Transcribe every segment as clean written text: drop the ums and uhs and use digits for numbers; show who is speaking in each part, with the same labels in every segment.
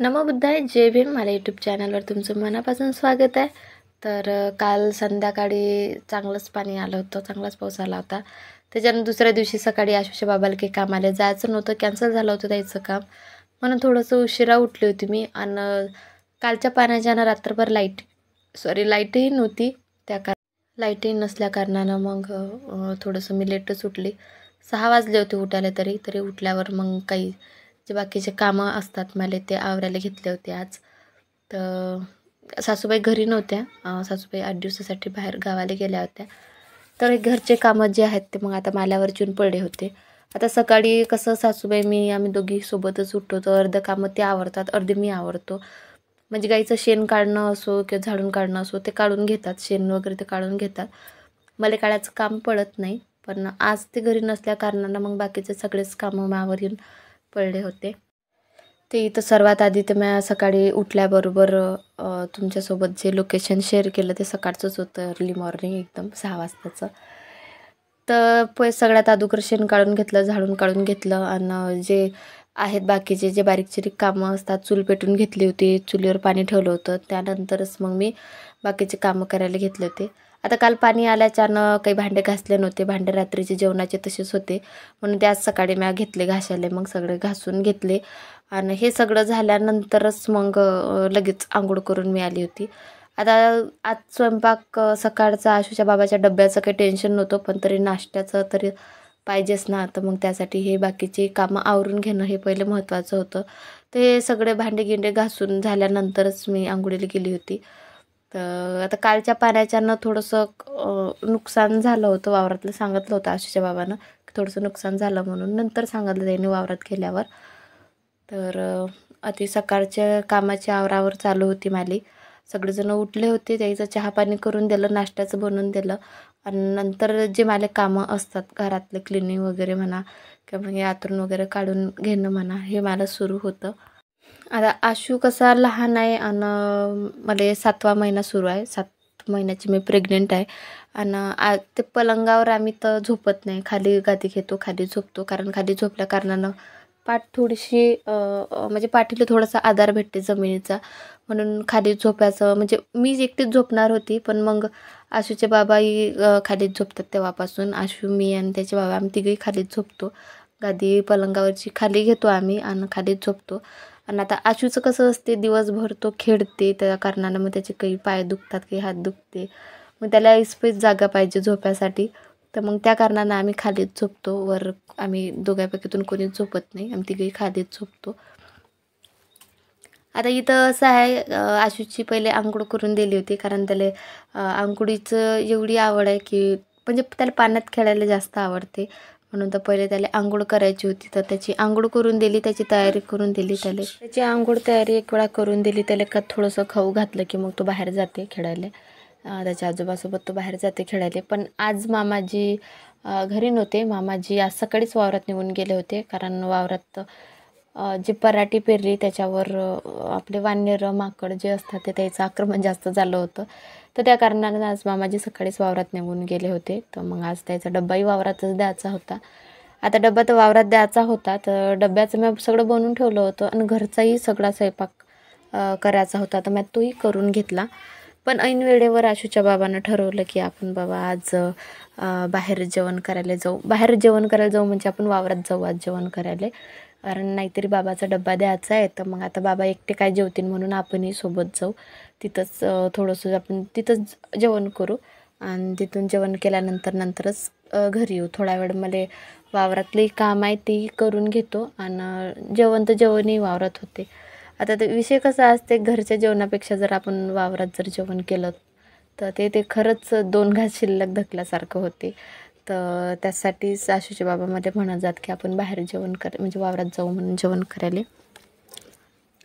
Speaker 1: नमो बुद्धाय, जय भीम. मला यूट्यूब चॅनलवर तुमचं मनापासून स्वागत आहे. तर काल संध्याकाळी चांगलंच पाणी आलं होतं, चांगलाच पाऊस आला होता. त्याच्यानंतर दुसऱ्या दिवशी सकाळी आशूच्या बाबाला काही कामाला जायचं नव्हतं, कॅन्सल झालं होतं त्याचं काम, म्हणून थोडंसं उशिरा उठली होती मी. आणि कालच्या पाण्याच्यानं रात्रभर लाईटही नव्हती. लाईटही नसल्या कारणानं मग थोडंसं मी लेटच उठली. 6 वाजले होते उठायला. तरी उठल्यावर मग काही जे बाकीचे कामं असतात मला ते आवरायला घेतले होते आज. तर सासूबाई घरी नव्हत्या. सासूबाई 8 दिवसासाठी बाहेर गावाला गेल्या होत्या. तर हे घरचे कामं जे आहेत ते मग आता माल्यावर येऊन पडले होते. आता सकाळी कसं सासूबाई आम्ही दोघी सोबतच उठतो, तर अर्धं कामं ते आवरतात, अर्धे मी आवरतो. म्हणजे गाईचं शेण काढणं असो किंवा झाडून काढणं असो ते काढून घेतात, शेण वगैरे ते काढून घेतात. मला काढायचं काम पडत नाही. पण आज ते घरी नसल्या कारणानं मग बाकीचे सगळेच कामं मावर येऊन पडले होते. ते इथं सर्वात आधी तर मी सकाळी उठल्याबरोबर तुमच्यासोबत जे लोकेशन शेअर केलं ते सकाळचंच होतं, अर्ली मॉर्निंग एकदम 6 वाजताचं. तर सगळ्यात अगोदर शेण काढून घेतलं, झाडून काढून घेतलं. आणि जे आहेत बाकीचे जे बारीक चिरीक कामं असतात, चूल पेटून घेतली होती, चुलीवर पाणी ठेवलं होतं. त्यानंतरच मग मी बाकीचे कामं करायला घेतले होते. आता काल पाणी आल्याच्यानं काही भांडे घासले नव्हते, भांडे रात्रीचे जेवणाचे तसेच होते, म्हणून ते आज सकाळी मी घेतले घासायला. मग सगळे घासून घेतले. आणि हे सगळं झाल्यानंतरच मग लगेच आंघोळ करून मी आली होती. आता आज स्वयंपाक सकाळचा आशूच्या बाबाच्या डब्याचं काही टेन्शन नव्हतं, पण तरी नाश्त्याचं तरी पाहिजेच ना. तर मग त्यासाठी हे बाकीची कामं आवरून घेणं हे पहिले महत्त्वाचं होतं. ते सगळे भांडे गिंडे घासून झाल्यानंतरच मी आंघोळीला गेली होती. तर आता कालच्या पाण्याच्यानं थोडंसं नुकसान झालं होतं वावरातलं. सांगितलं होतं आशूच्या बाबानं की थोडंसं नुकसान झालं म्हणून. नंतर सांगितलं त्यांनी वावरात गेल्यावर. तर अति सकाळच्या कामाची आवरावर चालू होती माझी. सगळेजण उठले होते, त्याचं चहापाणी करून दिलं, नाश्त्याचं बनवून दिलं. आणि नंतर जे मला कामं असतात घरातलं क्लिनिंग वगैरे म्हणा किंवा मग हे आतरून वगैरे काढून घेणं म्हणा, हे मला सुरू होतं. आता आशू कसा लहान आहे आणि मला 7वा महिना सुरू आहे. 7 महिन्याची मी प्रेग्नेंट आहे. आणि ते पलंगावर आम्ही तर झोपत नाही, खाली गादी घेतो, खाली झोपतो. कारण खाली झोपल्या कारणानं पाठ थोडीशी म्हणजे पाठीला थोडासा आधार भेटते जमिनीचा, म्हणून खाली झोपायचं. म्हणजे मी एकटीच झोपणार होती, पण मग आशूचे बाबाही खालीच झोपतात तेव्हापासून. आशू, मी आणि त्याचे बाबा आम्ही तिघंही खालीच झोपतो. गादी पलंगावरची खाली घेतो आम्ही आणि खालीच झोपतो. आणि आता आशूचं कसं असते, दिवसभर तो खेळते, त्या कारणानं मग त्याचे काही पाय दुखतात, काही हात दुखते. मग त्याला ऐसपैस जागा पाहिजे झोपायसाठी. तर मग त्या कारणानं आम्ही खालीच झोपतो. वर आम्ही दोघांपैकीतून कोणीच झोपत नाही, आम्ही तिघंही खालीच झोपतो. आता इथं असं आहे, आशूची पहिले आंघोळ करून दिली होती, कारण त्याला आंघोळीचं एवढी आवड आहे की म्हणजे त्याला पाण्यात खेळायला जास्त आवडते. म्हणून तर पहिले त्याला आंघोळ करायची होती, तर त्याची आंघोळ करून दिली, त्याची तयारी करून दिली. त्याची आंघोळ तयारी एक वेळा करून दिली त्याला, का थोडंसं खाऊ घातलं की मग तो बाहेर जाते खेळायला. त्याच्या आजोबासोबत तो बाहेर जाते खेळायला. पण आज मामाजी घरी नव्हते. मामाजी आज सकाळीच वावरात निघून गेले होते, कारण वावरात जी पराठी पेरली त्याच्यावर आपले वानर माकड जे असतात ते त्याचं आक्रमण जास्त झालं होतं. तर त्या कारणानं आज मामाजी सकाळीच वावरात निघून गेले होते. तर मग आज त्याचा डब्बाही वावरातच द्यायचा होता. आता डब्बा तर वावरात द्यायचा होता, तर डब्याचं मी सगळं बनवून ठेवलं होतं आणि घरचाही सगळा स्वयंपाक करायचा होता, तर मी तोही करून घेतला. पण ऐन वेळेवर आशूच्या बाबांना ठरवलं की आपण बाबा आज बाहेर जेवण करायला जाऊ. बाहेर जेवण करायला जाऊ म्हणजे आपण वावरात जाऊ आज जेवण करायला, कारण नाहीतरी बाबाचा डब्बा द्यायचा आहे. तर मग आता बाबा एकटे काय जेवतील, म्हणून आपणही सोबत जाऊ. तिथंच थोडंसं आपण तिथंच जेवण करू आणि तिथून जेवण केल्यानंतरच घरी येऊ. थोडा वेळ मला वावरातलंही काम आहे तेही करून घेतो आणि जेवणही वावरात होते. आता ते विषय कसा असते, घरच्या जेवणापेक्षा जर आपण वावरात जर जेवण केलं तर ते खरंच 2 घास शिल्लक धकल्यासारखं होते. तर त्यासाठीच आशूचे बाबा मध्ये म्हणत जात की आपण बाहेर जेवण म्हणजे वावरात जाऊ म्हणून जेवण करायला.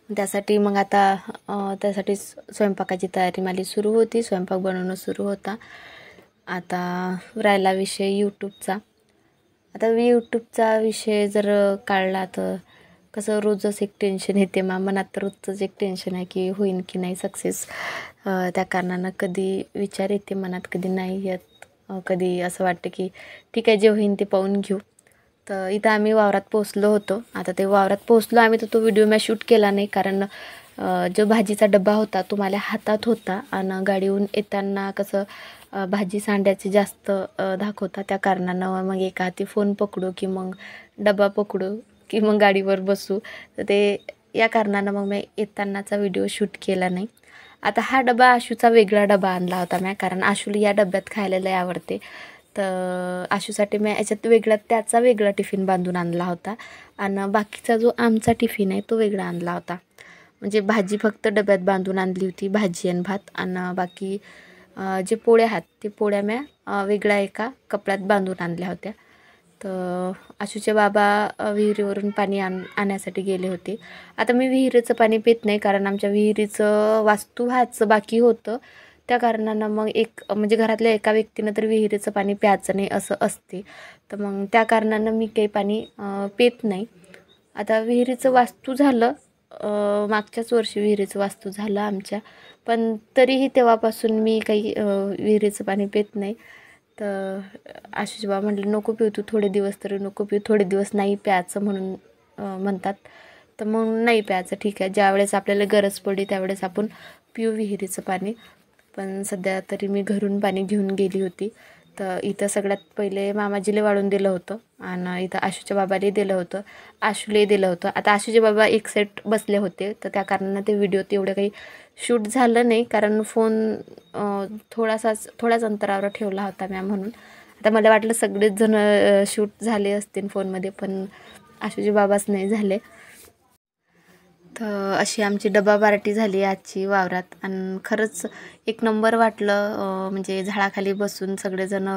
Speaker 1: त्यासाठी मग आता त्यासाठी स्वयंपाकाची तयारी माझी सुरू होती, स्वयंपाक बनवणं सुरू होता. आता राहिला विषय यूट्यूबचा. आता यूट्यूबचा विषय जर काढला तर कसं रोजच एक टेन्शन येते मनात. तर रोजचंच एक टेन्शन आहे की होईन की नाही सक्सेस. त्या कारणानं कधी विचार येते मनात, कधी नाही येत. कधी असं वाटतं की ठीक आहे, जे होईन ते पाहून घेऊ. तर इथं आम्ही वावरात पोचलो होतो. आता ते वावरात पोचलो आम्ही तर तो व्हिडिओ मी शूट केला नाही, कारण जो भाजीचा डब्बा होता तो माझ्या हातात होता आणि गाडीहून येताना कसं भाजी सांड्याची जास्त धाक होता. त्या कारणानं मग एका हाती फोन पकडू की मग डबा पकडू की मग गाडीवर बसू, तर ते या कारणानं मग मी येतानाचा व्हिडिओ शूट केला नाही. आता हा डबा आशूचा वेगळा डबा आणला होता मी, कारण आशूला या डब्यात खायला लय आवडते. तर आशूसाठी मी याच्यात वेगळा त्याचा वेगळा टिफिन बांधून आणला होता आणि बाकीचा जो आमचा टिफिन आहे तो वेगळा आणला होता. म्हणजे भाजी फक्त डब्यात बांधून आणली होती, भाजी आणि भात, आणि बाकी जे पोळ्या आहेत ते पोळ्या म्या वेगळ्या एका कपड्यात बांधून आणल्या होत्या. तर आशूचे बाबा विहिरीवरून पाणी आणण्यासाठी गेले होते. आता मी विहिरीचं पाणी पित नाही, कारण आमच्या विहिरीचं वास्तू व्हायचं बाकी होतं. त्या कारणानं मग म्हणजे घरातल्या एका व्यक्तीनं तर विहिरीचं पाणी प्यायचं नाही असं असते. तर मग त्या कारणानं मी काही पाणी पित नाही. आता विहिरीचं वास्तू झालं, मागच्याच वर्षी विहिरीचं वास्तू झालं आमच्या, पण तरीही तेव्हापासून मी काही विहिरीचं पाणी पित नाही. तर आशिष बाबा म्हटले नको पिऊ तू थोडे दिवस, तरी नको पिऊ, थोडे दिवस नाही प्यायचं म्हणून म्हणतात. तर मग नाही प्यायचं, ठीक आहे, ज्यावेळेस आपल्याला गरज पडली त्यावेळेस आपण पिऊ विहिरीचं पाणी. पण सध्या तरी मी घरून पाणी घेऊन गेली होती. तर इथं सगळ्यात पहिले मामाजीला वाढून दिलं होतं आणि इथं आशूच्या बाबाला दिलं होतं, आशूला दिलं होतं. आता आशूचे बाबा एक सेट बसले होते, तर त्या कारणानं ते व्हिडिओ तेवढं काही शूट झालं नाही, कारण फोन थोड्याच अंतरावर ठेवला होता मॅम म्हणून. आता मला वाटलं सगळेच जण शूट झाले असतील फोनमध्ये, पण आशूचे बाबाच नाही झाले. तर अशी आमची डबा पार्टी झाली आजची वावरात, आणि खरंच एक नंबर वाटलं. म्हणजे झाडाखाली बसून सगळेजण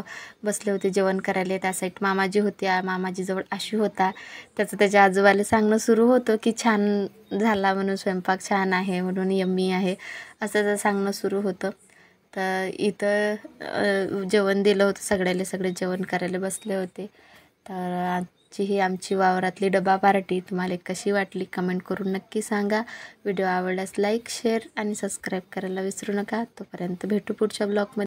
Speaker 1: बसले होते जेवण करायला. त्या साईड मामाजी होत्या, मामाजीजवळ आशू होता. त्याच्या आजोबाला सांगणं सुरू होतं की छान झाला म्हणून, स्वयंपाक छान आहे म्हणून, यम्मी आहे असं सांगणं सुरू होतं. तर इथं जेवण दिलं होतं सगळ्याला, सगळे जेवण करायला बसले होते. तर ही आमची वावरातली डबा पार्टी तुम्हाला कशी वाटली कमेंट करून नक्की सांगा. व्हिडिओ आवडल्यास लाईक, शेअर आणि सबस्क्राईब करायला विसरू नका. तोपर्यंत भेटू पुढच्या ब्लॉगमध्ये.